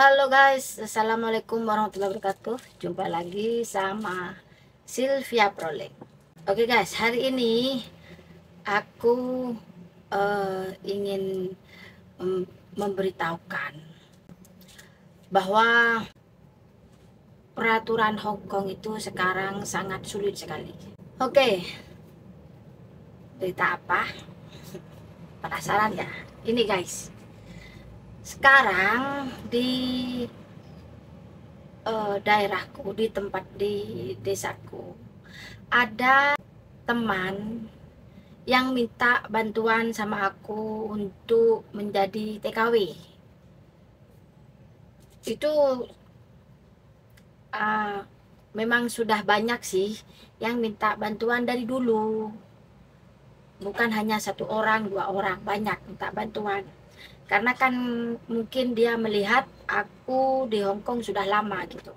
Halo guys, assalamualaikum warahmatullahi wabarakatuh. Jumpa lagi sama Sylvia Prolek. Oke guys, hari ini aku ingin memberitahukan bahwa peraturan Hong Kong itu sekarang sangat sulit sekali. Oke, berita apa? Penasaran ya? Ini guys, sekarang di daerahku, di tempat di desaku, ada teman yang minta bantuan sama aku untuk menjadi TKW. Itu memang sudah banyak sih yang minta bantuan dari dulu, bukan hanya satu orang, dua orang, banyak minta bantuan. Karena kan mungkin dia melihat aku di Hong Kong sudah lama gitu,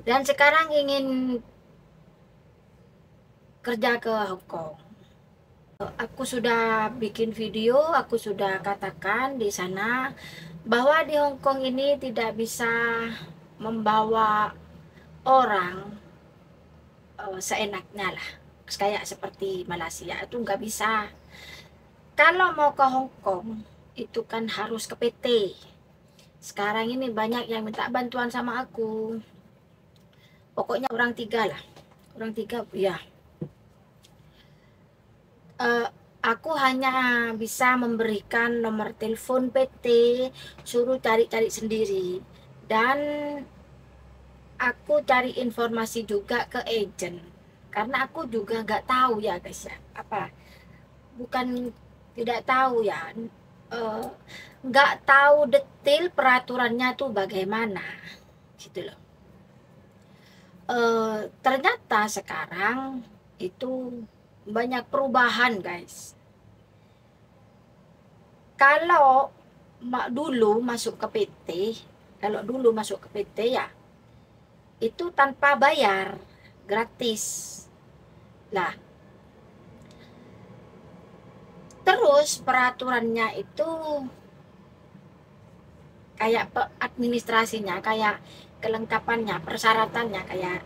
dan sekarang ingin kerja ke Hong Kong. Aku sudah bikin video, aku sudah katakan di sana bahwa di Hong Kong ini tidak bisa membawa orang seenaknya lah, kayak seperti Malaysia itu nggak bisa. Kalau mau ke Hong Kong itu kan harus ke PT. Sekarang ini banyak yang minta bantuan sama aku, pokoknya orang tiga lah, orang tiga ya. Aku hanya bisa memberikan nomor telepon PT, suruh cari-cari sendiri, dan aku cari informasi juga ke agent, karena aku juga nggak tahu ya guys ya, bukan tidak tahu ya, nggak tahu detail peraturannya tuh bagaimana gitu loh. Ternyata sekarang itu banyak perubahan guys. Kalau dulu masuk ke PT, kalau dulu masuk ke PT ya itu tanpa bayar, gratis lah. Terus peraturannya itu kayak administrasinya, kayak kelengkapannya, persyaratannya, kayak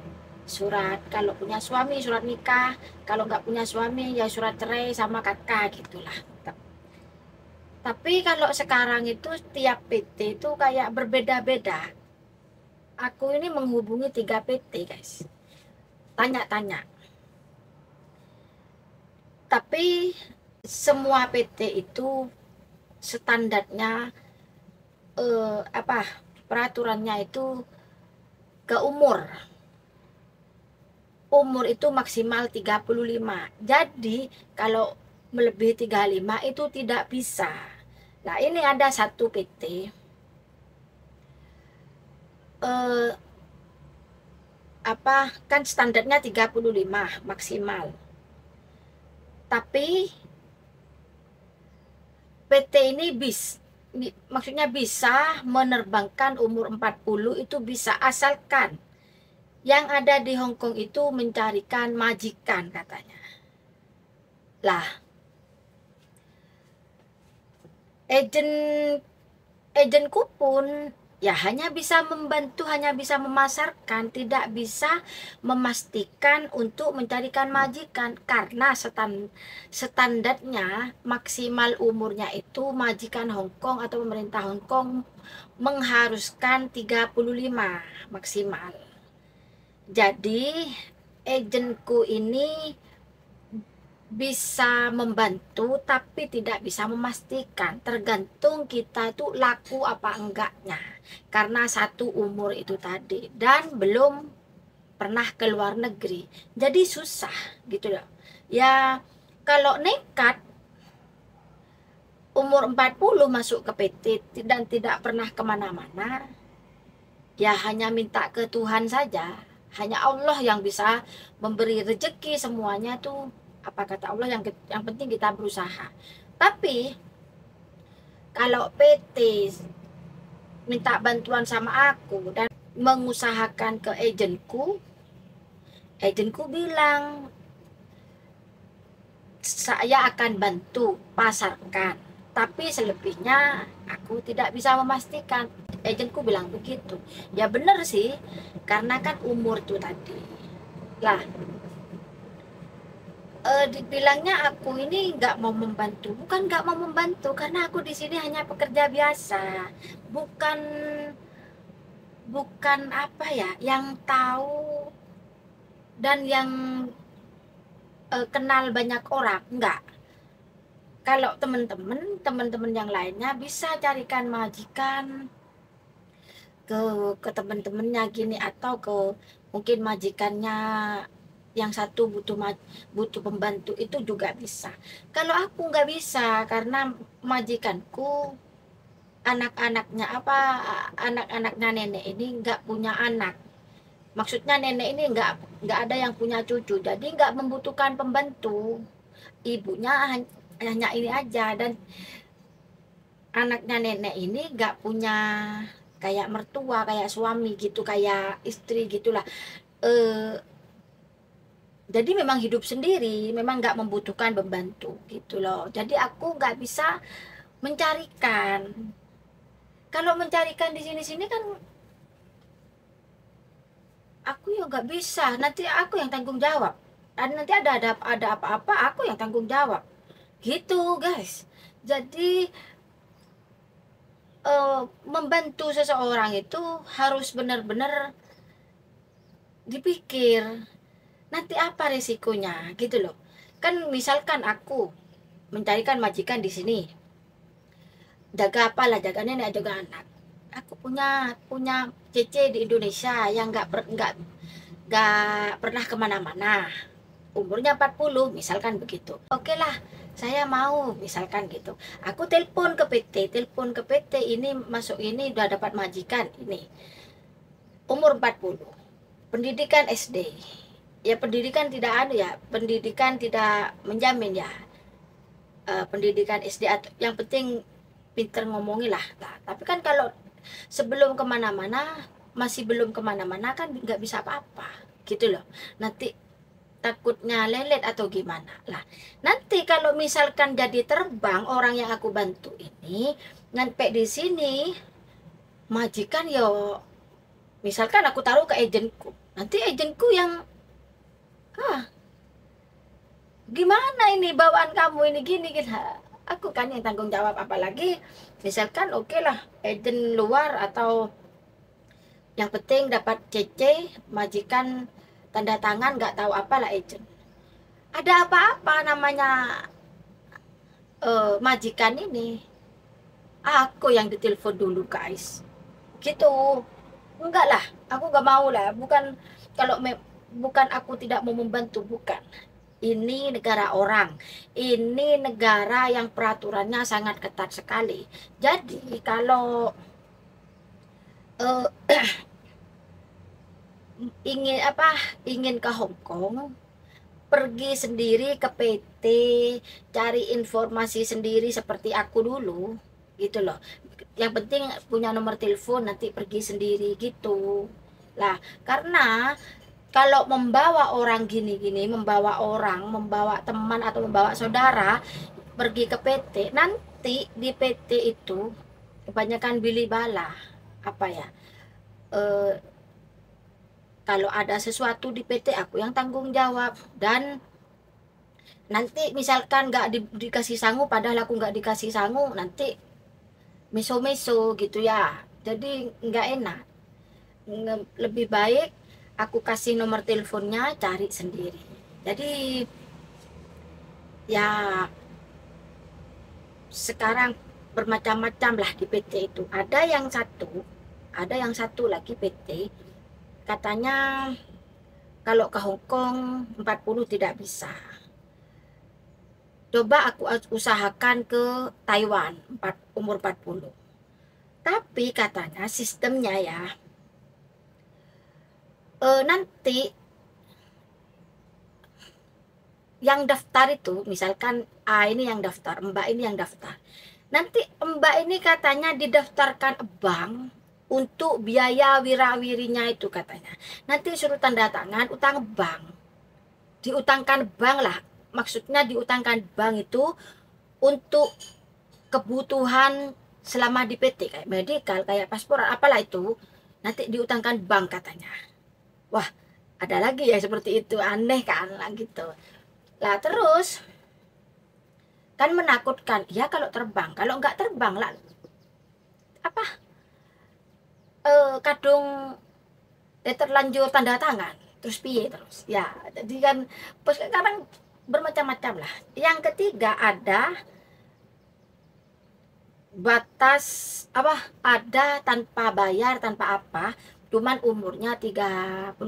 surat kalau punya suami, surat nikah, kalau nggak punya suami ya surat cerai sama kakak gitulah. Tapi kalau sekarang itu tiap PT itu kayak berbeda-beda. Aku ini menghubungi 3 PT guys, tanya-tanya, tapi semua PT itu standarnya peraturannya itu ke umur itu maksimal 35. Jadi kalau melebihi 35 itu tidak bisa. Nah, ini ada satu PT kan standarnya 35 maksimal. Tapi PT ini maksudnya bisa menerbangkan umur 40 itu bisa, asalkan yang ada di Hong Kong itu mencarikan majikan katanya. Lah, agentku pun ya hanya bisa membantu, hanya bisa memasarkan, tidak bisa memastikan untuk mencarikan majikan, karena standarnya maksimal umurnya itu majikan Hong Kong atau pemerintah Hong Kong mengharuskan 35 maksimal. Jadi agentku ini bisa membantu tapi tidak bisa memastikan, tergantung kita itu laku apa enggaknya, karena satu umur itu tadi dan belum pernah ke luar negeri, jadi susah gitu loh ya. Kalau nekat umur 40 masuk ke PT dan tidak pernah kemana-mana, ya hanya minta ke Tuhan saja, hanya Allah yang bisa memberi rezeki semuanya tuh. Apa kata Allah, yang penting kita berusaha. Tapi kalau PT minta bantuan sama aku dan mengusahakan ke agentku bilang saya akan bantu pasarkan, tapi selebihnya aku tidak bisa memastikan. agentku bilang begitu. Ya bener sih, karena kan umur tuh tadi lah. Dibilangnya aku ini nggak mau membantu, bukan nggak mau membantu, karena aku di sini hanya pekerja biasa, bukan bukan apa ya, yang tahu dan yang kenal banyak orang, enggak. Kalau teman-teman yang lainnya bisa carikan majikan ke teman-temannya gini, atau ke mungkin majikannya yang satu butuh pembantu, itu juga bisa. Kalau aku nggak bisa, karena majikanku anak-anaknya nenek ini nggak punya anak. Maksudnya nenek ini nggak ada yang punya cucu, jadi nggak membutuhkan pembantu. Ibunya hanya ini aja, dan anaknya nenek ini nggak punya kayak mertua, kayak suami gitu, kayak istri gitulah. eh jadi memang hidup sendiri, memang nggak membutuhkan pembantu gitu loh. Jadi aku nggak bisa mencarikan. Kalau mencarikan di sini-sini kan aku ya nggak bisa. Nanti aku yang tanggung jawab. Dan nanti ada apa-apa aku yang tanggung jawab. Gitu guys. Jadi membantu seseorang itu harus benar-benar dipikir nanti apa risikonya gitu loh. Kan misalkan aku mencarikan majikan di sini, jaga apalah, jaga nenek, jaga anak. Aku punya punya cece di Indonesia yang nggak pernah kemana-mana, umurnya 40 misalkan begitu. Oke lah, saya mau misalkan gitu. Aku telepon ke PT ini, masuk ini udah dapat majikan ini, umur 40, pendidikan SD. Ya pendidikan tidak ada ya, pendidikan tidak menjamin ya. Pendidikan SD atau yang penting pinter ngomongin lah. Nah, tapi kan kalau sebelum kemana-mana, masih belum kemana-mana kan nggak bisa apa-apa gitu loh. Nanti takutnya lelet atau gimana lah. Nanti kalau misalkan jadi terbang orang yang aku bantu ini, nyampe di sini majikan yo, misalkan aku taruh ke agentku, nanti agentku yang gimana ini bawaan kamu ini gini gitu. Aku kan yang tanggung jawab, apalagi misalkan oke lah agent luar, atau yang penting dapat CC majikan, tanda tangan, nggak tahu apalah agent. Ada apa-apa namanya majikan ini, aku yang ditelepon dulu guys gitu. Enggak lah, aku nggak mau lah. Kalau bukan aku tidak mau membantu, bukan. Ini negara orang, ini negara yang peraturannya sangat ketat sekali. Jadi kalau eh, ingin ke Hong Kong, pergi sendiri ke PT, cari informasi sendiri seperti aku dulu gitu loh. Yang penting punya nomor telepon, nanti pergi sendiri gitu lah. Karena kalau membawa orang gini-gini, membawa teman atau membawa saudara pergi ke PT, nanti di PT itu kebanyakan bili bala, apa ya, eh, kalau ada sesuatu di PT aku yang tanggung jawab. Dan nanti misalkan nggak dikasih sangu, padahal aku nggak dikasih sangu, nanti meso-meso gitu ya, jadi nggak enak. Lebih baik aku kasih nomor teleponnya, cari sendiri. Jadi ya sekarang bermacam-macam lah di PT itu. Ada yang satu lagi PT katanya kalau ke Hong Kong 40 tidak bisa. Coba aku usahakan ke Taiwan, umur 40. Tapi katanya sistemnya ya, nanti yang daftar itu, misalkan ini yang daftar, Mbak ini yang daftar. Nanti Mbak ini katanya didaftarkan bank untuk biaya wirawirinya itu katanya. Nanti suruh tanda tangan utang bank. Diutangkan bank lah. Maksudnya diutangkan bank itu untuk kebutuhan selama di PT kayak medical, kayak paspor, apalah itu, nanti diutangkan bank katanya. Wah, ada lagi ya seperti itu, aneh kan lah gitu. Lah terus kan menakutkan, ya kalau terbang, kalau nggak terbang lah apa kadung terlanjur tanda tangan, terus piye terus ya. Jadi kan sekarang bermacam-macam lah. Yang ketiga ada batas apa, ada tanpa bayar tanpa apa, cuman umurnya 35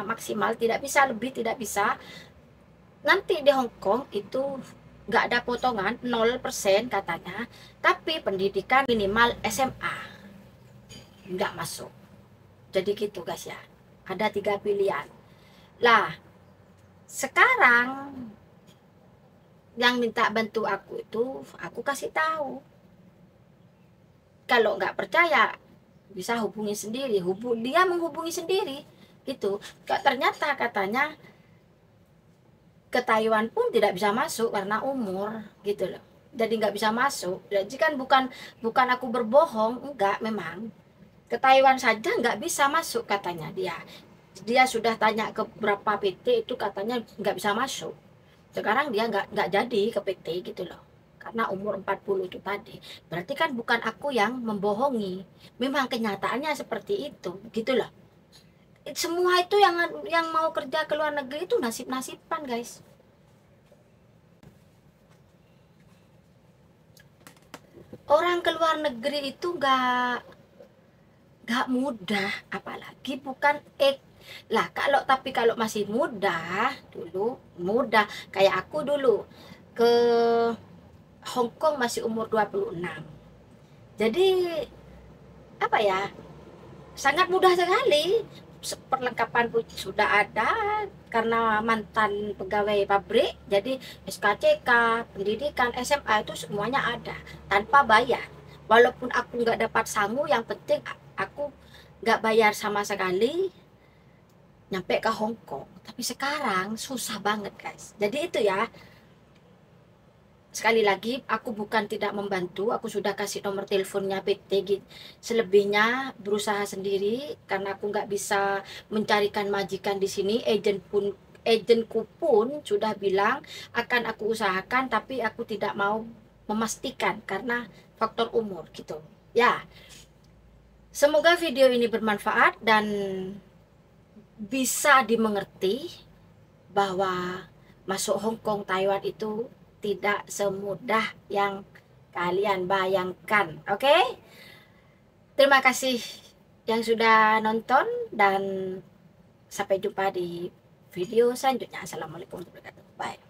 maksimal, tidak bisa lebih, tidak bisa. Nanti di Hong Kong itu nggak ada potongan 0% katanya, tapi pendidikan minimal SMA nggak masuk. Jadi gitu guys ya, ada 3 pilihan lah. Sekarang yang minta bantu aku itu, aku kasih tahu, kalau nggak percaya bisa hubungi sendiri, dia menghubungi sendiri gitu. Ternyata katanya ke Taiwan pun tidak bisa masuk karena umur gitu loh, jadi nggak bisa masuk. Jadi kan bukan aku berbohong, enggak, memang ke Taiwan saja nggak bisa masuk katanya. Dia sudah tanya ke beberapa PT itu, katanya nggak bisa masuk. Sekarang dia nggak jadi ke PT gitu loh, karena umur 40 itu tadi. Berarti kan bukan aku yang membohongi, memang kenyataannya seperti itu gitu loh. Semua itu yang mau kerja ke luar negeri itu nasib-nasiban guys. Orang ke luar negeri itu nggak mudah, apalagi bukan lah. Kalau masih muda, dulu muda kayak aku dulu ke Hong Kong masih umur 26. Jadi apa ya, sangat mudah sekali. Perlengkapan pun sudah ada, karena mantan pegawai pabrik, jadi SKCK, pendidikan, SMA itu semuanya ada tanpa bayar. Walaupun aku nggak dapat sangu, yang penting aku nggak bayar sama sekali nyampe ke Hong Kong. Tapi sekarang susah banget guys. Jadi itu ya, sekali lagi aku bukan tidak membantu, aku sudah kasih nomor teleponnya PT gitu. Selebihnya berusaha sendiri karena aku nggak bisa mencarikan majikan di sini. Agenku pun sudah bilang akan aku usahakan, tapi aku tidak mau memastikan karena faktor umur gitu ya. Semoga video ini bermanfaat dan bisa dimengerti bahwa masuk Hong Kong, Taiwan itu tidak semudah yang kalian bayangkan. Oke? Terima kasih yang sudah nonton dan sampai jumpa di video selanjutnya. Assalamualaikum warahmatullahi wabarakatuh. Bye.